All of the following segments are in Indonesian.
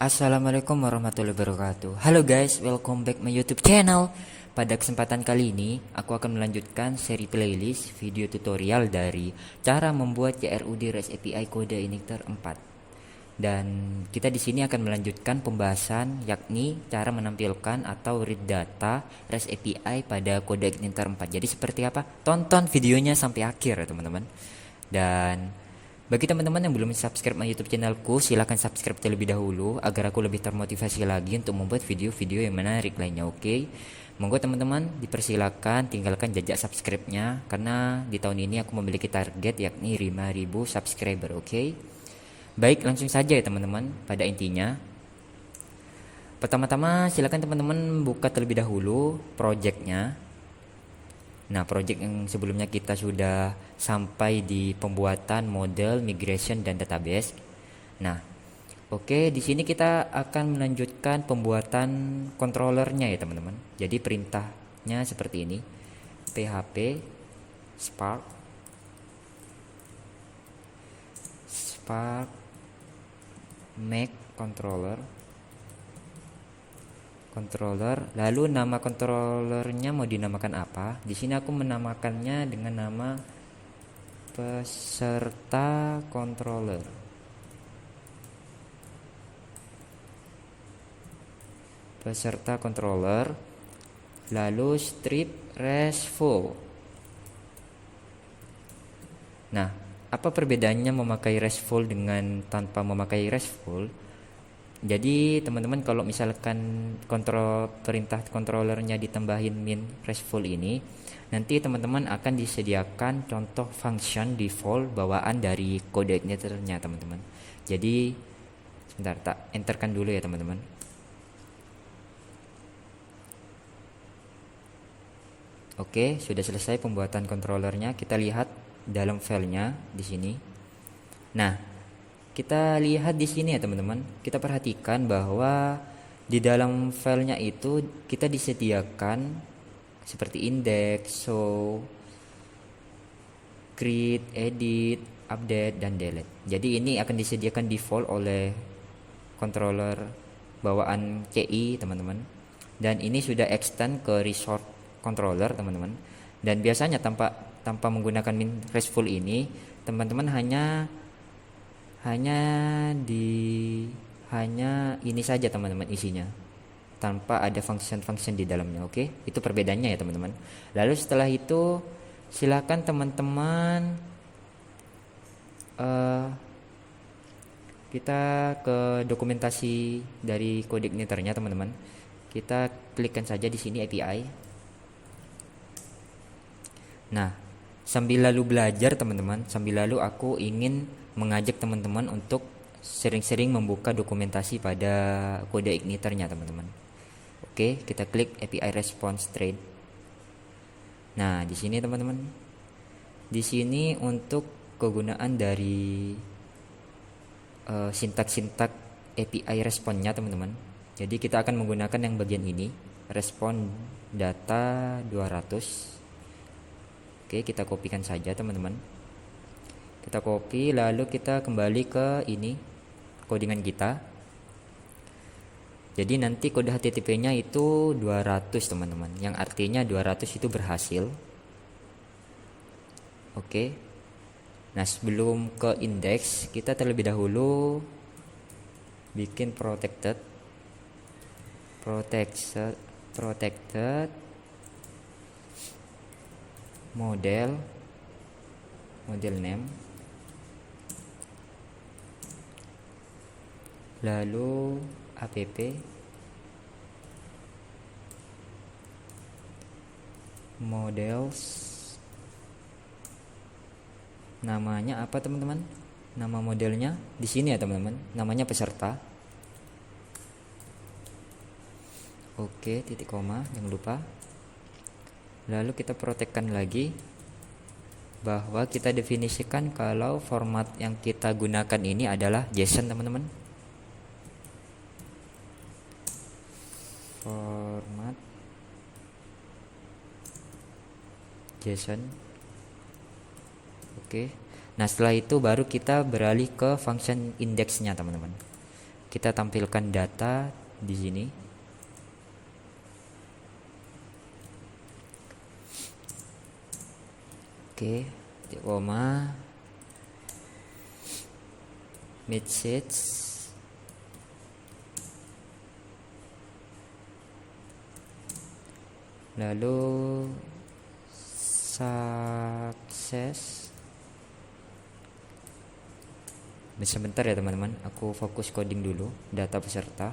Assalamualaikum warahmatullahi wabarakatuh. Halo guys, welcome back my YouTube channel. Pada kesempatan kali ini, aku akan melanjutkan seri playlist video tutorial dari cara membuat CRUD REST API Kode Igniter 4. Dan kita di sini akan melanjutkan pembahasan yakni cara menampilkan atau read data REST API pada Kode Igniter 4. Jadi seperti apa? Tonton videonya sampai akhir ya teman-teman. Dan bagi teman-teman yang belum subscribe my YouTube channelku, silahkan subscribe terlebih dahulu agar aku lebih termotivasi lagi untuk membuat video-video yang menarik lainnya. Oke, monggo teman-teman dipersilakan tinggalkan jejak subscribe-nya karena di tahun ini aku memiliki target yakni 5.000 subscriber. Oke, baik langsung saja ya teman-teman. Pada intinya, pertama-tama silahkan teman-teman buka terlebih dahulu project-nya. Nah, project yang sebelumnya kita sudah sampai di pembuatan model, migration, dan database. Nah, oke, di sini kita akan melanjutkan pembuatan controllernya ya teman-teman. Jadi perintahnya seperti ini: php spark make controller, lalu nama controllernya mau dinamakan apa? Di sini aku menamakannya dengan nama peserta controller. Lalu strip RESTful. Nah, apa perbedaannya memakai RESTful dengan tanpa memakai RESTful? Jadi teman-teman kalau misalkan perintah controllernya ditambahin min RESTful ini, nanti teman-teman akan disediakan contoh function default bawaan dari kode igniternya teman-teman. Jadi sebentar, tak enterkan dulu ya teman-teman. Oke, sudah selesai pembuatan controllernya. Kita lihat dalam filenya di sini. Nah, kita lihat di sini ya teman-teman. Kita perhatikan bahwa di dalam filenya itu kita disediakan seperti index, show, create, edit, update, dan delete. Jadi ini akan disediakan default oleh controller bawaan CI teman-teman. Dan ini sudah extend ke resource controller teman-teman. Dan biasanya tanpa menggunakan min RESTful ini, teman-teman hanya ini saja teman-teman isinya, tanpa ada function-function di dalamnya. Oke, itu perbedaannya ya teman-teman. Lalu setelah itu silakan teman-teman kita ke dokumentasi dari kode igniternya teman-teman. Kita klikkan saja di sini API. Nah, sambil lalu belajar teman-teman, sambil lalu aku ingin mengajak teman-teman untuk sering-sering membuka dokumentasi pada kode igniternya teman-teman. Oke, kita klik API response trade. Nah, di sini teman-teman. Di sini untuk kegunaan dari sintak-sintak API response-nya teman-teman. Jadi kita akan menggunakan yang bagian ini, respon data 200. Oke, kita kopikan saja teman-teman. Kita copy, lalu kita kembali ke ini codingan kita. Jadi nanti kode HTTP-nya itu 200 teman-teman, yang artinya 200 itu berhasil. Oke. Nah, sebelum ke index, kita terlebih dahulu bikin protected model name, lalu app models, namanya apa teman-teman? Nama modelnya di sini ya teman-teman, namanya peserta. Oke, titik koma, jangan lupa. Lalu kita protekkan lagi bahwa kita definisikan kalau format yang kita gunakan ini adalah JSON teman-teman. Format JSON. Oke. Nah, setelah itu baru kita beralih ke function indexnya teman-teman. kita tampilkan data di sini. Oke, titik koma, message, lalu sukses. Sebentar ya teman-teman, aku fokus coding dulu. Data peserta,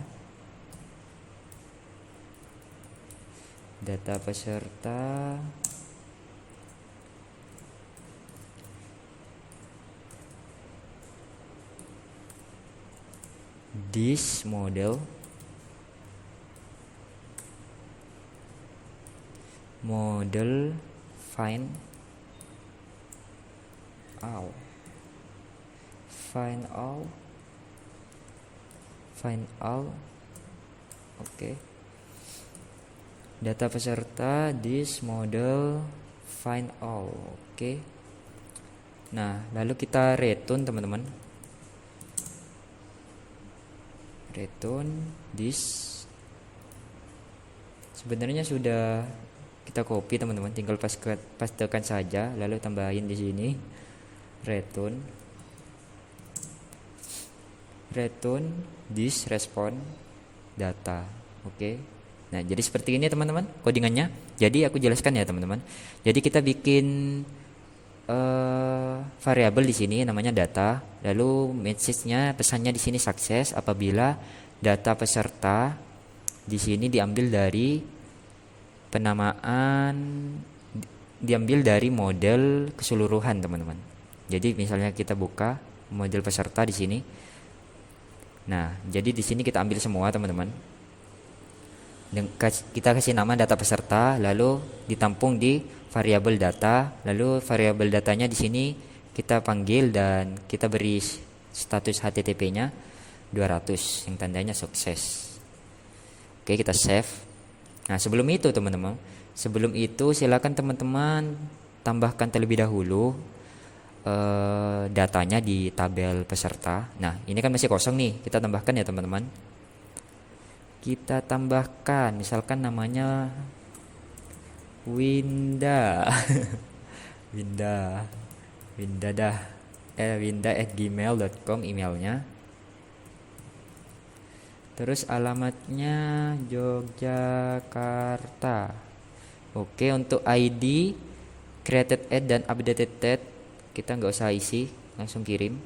this model find all. Oke. Data peserta this model find all. Oke. Nah, lalu kita return teman-teman. Return this. Sebenarnya sudah kita copy teman-teman, tinggal pastekan saja lalu tambahin di sini return this response data. Oke. Nah, jadi seperti ini teman-teman codingannya. Jadi aku jelaskan ya teman-teman. Jadi kita bikin variabel di sini namanya data, lalu message-nya, pesannya di sini sukses apabila data peserta di sini diambil dari penamaan, diambil dari model keseluruhan teman-teman. Jadi misalnya kita buka model peserta di sini. Nah, jadi di sini kita ambil semua teman-teman. Kita kasih nama data peserta, lalu ditampung di variabel data, lalu variabel datanya di sini kita panggil dan kita beri status HTTP-nya 200 yang tandanya sukses. Oke, kita save. Nah, sebelum itu teman-teman, silakan teman-teman tambahkan terlebih dahulu datanya di tabel peserta. Nah, ini kan masih kosong nih, kita tambahkan ya teman-teman. Kita tambahkan misalkan namanya Winda winda@gmail.com emailnya. Terus alamatnya Yogyakarta. Oke, untuk ID created at dan updated at kita nggak usah isi, langsung kirim.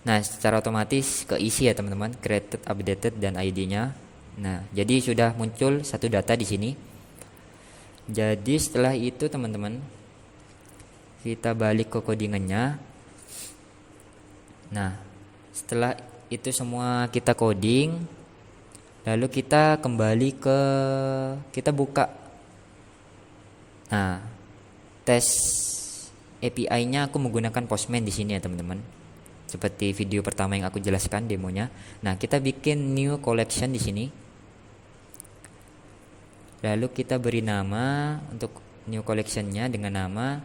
Nah, secara otomatis keisi ya teman-teman, created, updated dan ID-nya. Nah, jadi sudah muncul satu data di sini. Jadi setelah itu teman-teman, kita balik ke codingannya. Nah, setelah itu semua kita coding, lalu kita kembali kita buka. Nah, tes API-nya aku menggunakan Postman di sini ya teman-teman. Seperti video pertama yang aku jelaskan demonya. Nah, kita bikin new collection di sini. Lalu kita beri nama untuk new collectionnya dengan nama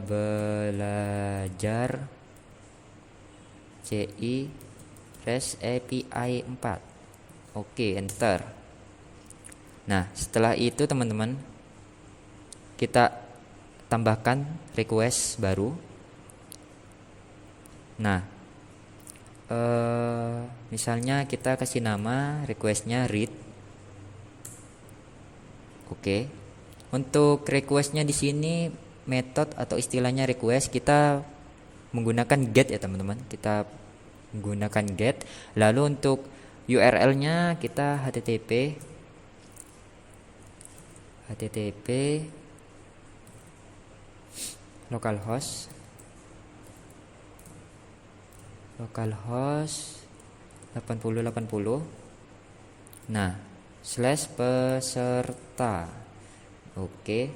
belajar CI REST API 4. Oke, enter. Nah, setelah itu teman-teman, kita tambahkan request baru. Nah, misalnya kita kasih nama requestnya read. Oke. Untuk requestnya di sini method atau istilahnya request kita menggunakan get ya teman-teman. Kita menggunakan get. Lalu untuk URL-nya kita http localhost 8080. Nah, /peserta. Oke.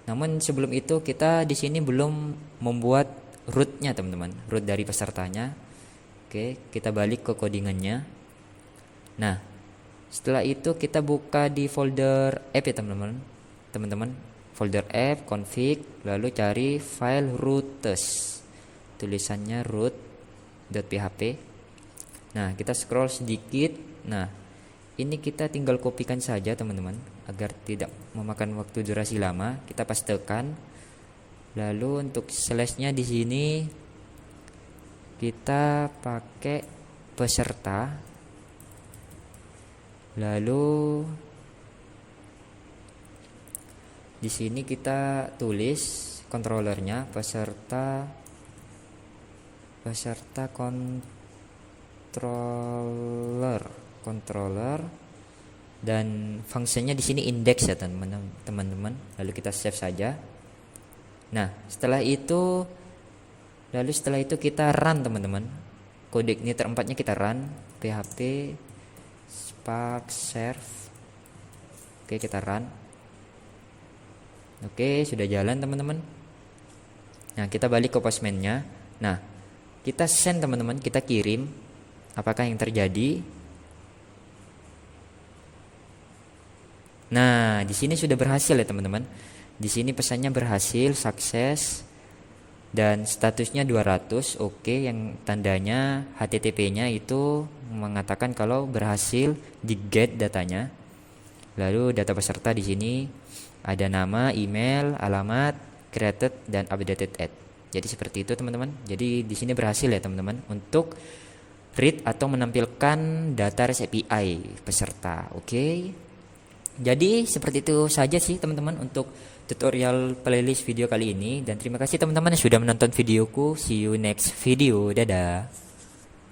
Namun sebelum itu kita di sini belum membuat root-nya teman-teman, root dari pesertanya. Oke, kita balik ke codingannya. Nah, setelah itu kita buka di folder app ya teman-teman. folder app, config, lalu cari file routes. Tulisannya root.php. Nah, kita scroll sedikit. Nah, ini kita tinggal kopikan saja teman-teman agar tidak memakan waktu durasi lama. Kita pastekan. Lalu untuk slashnya di sini kita pakai peserta. Lalu di sini kita tulis controllernya peserta controller dan fungsinya di sini index ya teman-teman. Lalu kita save saja. Nah, setelah itu kita run teman-teman. Kode igniter 4-nya kita run php spark serve. Oke, kita run. Oke, sudah jalan teman-teman. Nah, kita balik ke Postman-nya. Nah, kita send teman-teman, kita kirim. Apakah yang terjadi? Nah, di sini sudah berhasil ya teman-teman. Di sini pesannya berhasil, sukses, dan statusnya 200. Oke, yang tandanya HTTP-nya itu mengatakan kalau berhasil di get datanya. Lalu data peserta di sini ada nama, email, alamat, created, dan updated at. Jadi seperti itu teman-teman. Jadi di sini berhasil ya teman-teman untuk read atau menampilkan data REST API peserta. Oke. Jadi seperti itu saja sih teman-teman untuk tutorial playlist video kali ini. Dan terima kasih teman-teman yang sudah menonton videoku. See you next video. Dadah.